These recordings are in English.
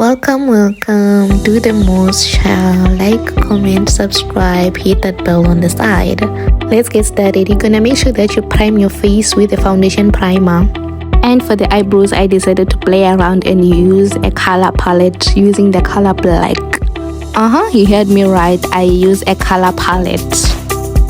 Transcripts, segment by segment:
Welcome. Do the most, share, like, comment, subscribe, hit that bell on the side. Let's get started. You're gonna make sure that you prime your face with a foundation primer. And for the eyebrows, I decided to play around and use a color palette using the color black. You heard me right, I use a color palette.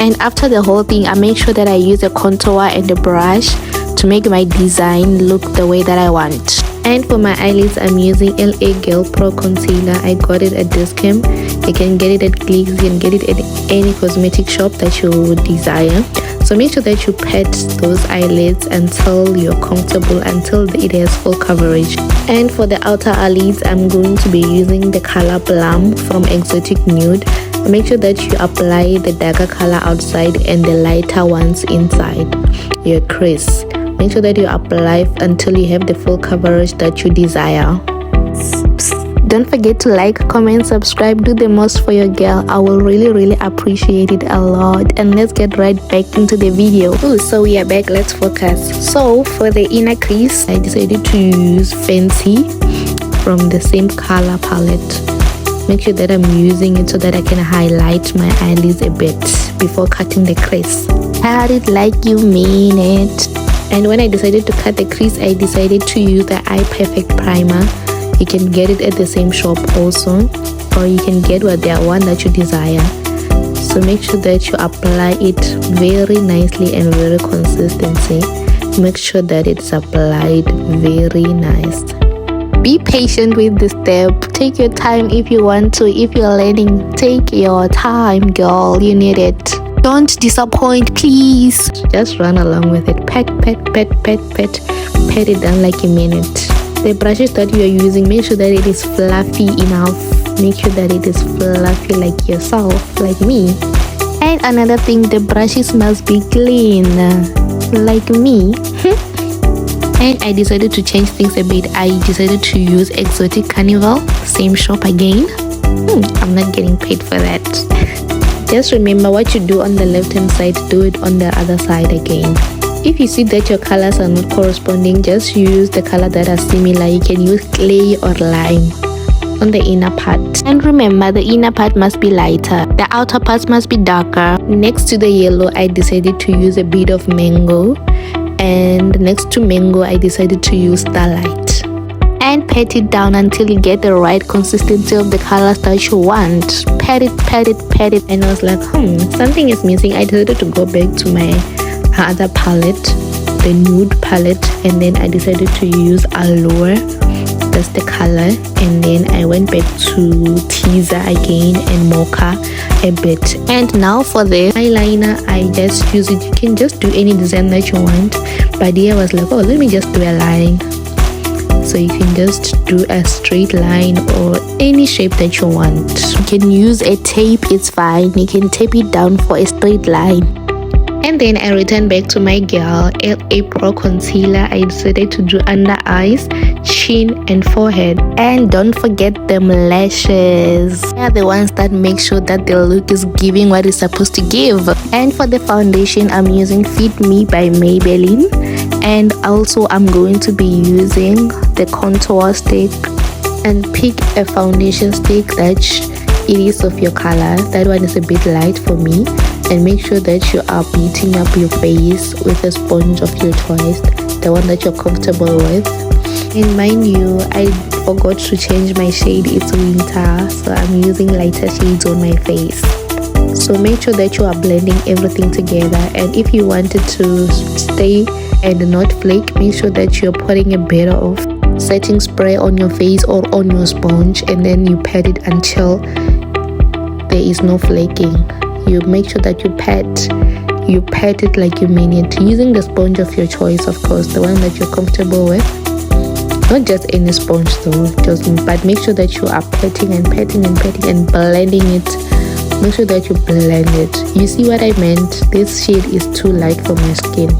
And after the whole thing, I make sure that I use a contour and a brush to make my design look the way that I want. And for my eyelids, I'm using LA Girl Pro Concealer. I got it at Discount. You can get it at Gleeks, you can get it at any cosmetic shop that you would desire. So make sure that you pat those eyelids until you're comfortable, until it has full coverage. And for the outer eyelids, I'm going to be using the color Plum from Exotic Nude. Make sure that you apply the darker color outside and the lighter ones inside your crease. Make sure that you apply until you have the full coverage that you desire. Don't forget to like, comment, subscribe, do the most for your girl. I will really appreciate it a lot. And let's get right back into the video. So we are back, let's focus. So for the inner crease, I decided to use Fancy from the same color palette. Make sure that I'm using it so that I can highlight my eyelids a bit before cutting the crease. Cut it like you mean it. And when I decided to cut the crease, I decided to use the Eye Perfect primer. You can get it at the same shop also, or you can get the one that you desire. So make sure that you apply it very nicely and very consistently. Make sure that it's applied very nice. Be patient with this step. Take your time if you want to. If you're learning, take your time, girl. You need it. Don't disappoint, please. Just run along with it. Pat it down like you mean it. The brushes that you are using, make sure that it is fluffy enough. Make sure that it is fluffy like yourself, like me. And another thing, the brushes must be clean, like me. And I decided to change things a bit. I decided to use Exotic Carnival, same shop again. I'm not getting paid for that. Just remember, what you do on the left hand side, do it on the other side again. If you see that your colors are not corresponding, just use the color that are similar. You can use clay or lime on the inner part. And remember, the inner part must be lighter, the outer parts must be darker. Next to the yellow, I decided to use a bit of mango. And next to mango, I decided to use Starlight. And pat it down until you get the right consistency of the colors that you want. Pat it. And I was like, something is missing. I decided to go back to my other palette, the nude palette, and then I decided to use Allure. That's the color. And then I went back to Teaser again and Mocha a bit. And now for the eyeliner, I just use it. You can just do any design that you want, but here I was like, let me just do a line. So you can just do a straight line or any shape that you want. You can use a tape, it's fine. You can tape it down for a straight line. And then I returned back to my girl LA Pro Concealer. I decided to do under eyes, chin and forehead. And don't forget them lashes. They are the ones that make sure that the look is giving what it's supposed to give. And for the foundation, I'm using Fit Me by Maybelline. And also I'm going to be using the contour stick, and pick a foundation stick that it is of your color. That one is a bit light for me. And make sure that you are beating up your face with a sponge of your choice, the one that you're comfortable with. And mind you, I forgot to change my shade. It's winter, so I'm using lighter shades on my face. So make sure that you are blending everything together. And if you wanted to stay and not flake, make sure that you're putting a bit of setting spray on your face or on your sponge, and then you pat it until there is no flaking. You make sure that you pat it like you mean it, using the sponge of your choice, of course, the one that you're comfortable with. Not just any sponge though, but make sure that you are patting and blending it. Make sure that you blend it. You see what I meant? This shade is too light for my skin.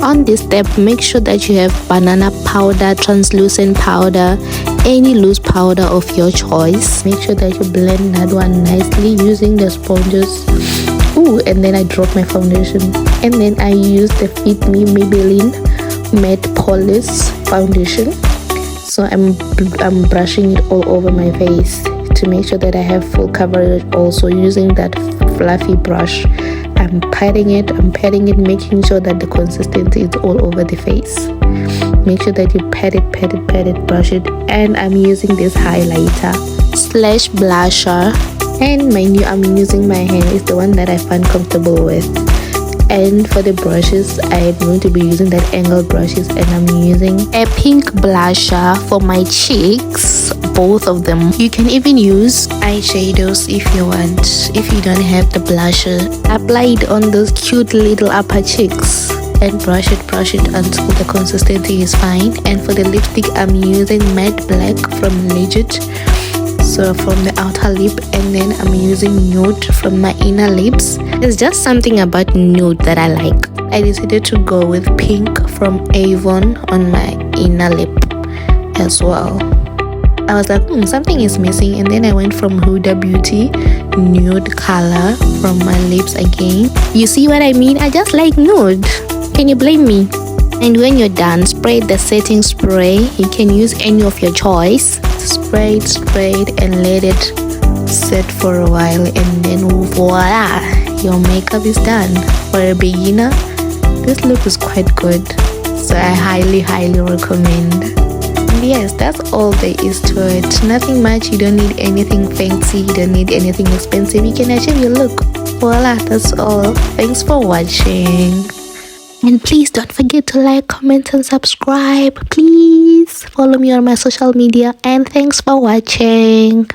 On this step, make sure that you have banana powder, translucent powder, any loose powder of your choice. Make sure that you blend that one nicely using the sponges. And then I drop my foundation, and then I use the Fit Me Maybelline Matte Polish foundation. So I'm brushing it all over my face to make sure that I have full coverage. Also using that fluffy brush, I'm patting it, making sure that the consistency is all over the face. Make sure that you pat it, brush it. And I'm using this highlighter slash blusher, and mind you, I'm using my hand. It's the one that I find comfortable with. And for the brushes, I'm going to be using that angled brushes, and I'm using a pink blusher for my cheeks, both of them. You can even use eyeshadows if you want. If you don't have the blusher, apply it on those cute little upper cheeks and brush it until the consistency is fine. And for the lipstick, I'm using matte black from Legit, so from the outer lip, and then I'm using nude from my inner lips. It's just something about nude that I like. I decided to go with pink from Avon on my inner lip as well. I was like, something is missing, and then I went from Huda Beauty nude color from my lips again. You see what I mean? I just like nude. Can you blame me? And when you're done, spray the setting spray. You can use any of your choice. Spray it and let it set for a while, and then voila, your makeup is done. For a beginner, this look is quite good, so I highly recommend. And yes, that's all there is to it. Nothing much. You don't need anything fancy, you don't need anything expensive. You can achieve your look. Voila, that's all. Thanks for watching. And please don't forget to like, comment and subscribe. Please follow me on my social media, and thanks for watching.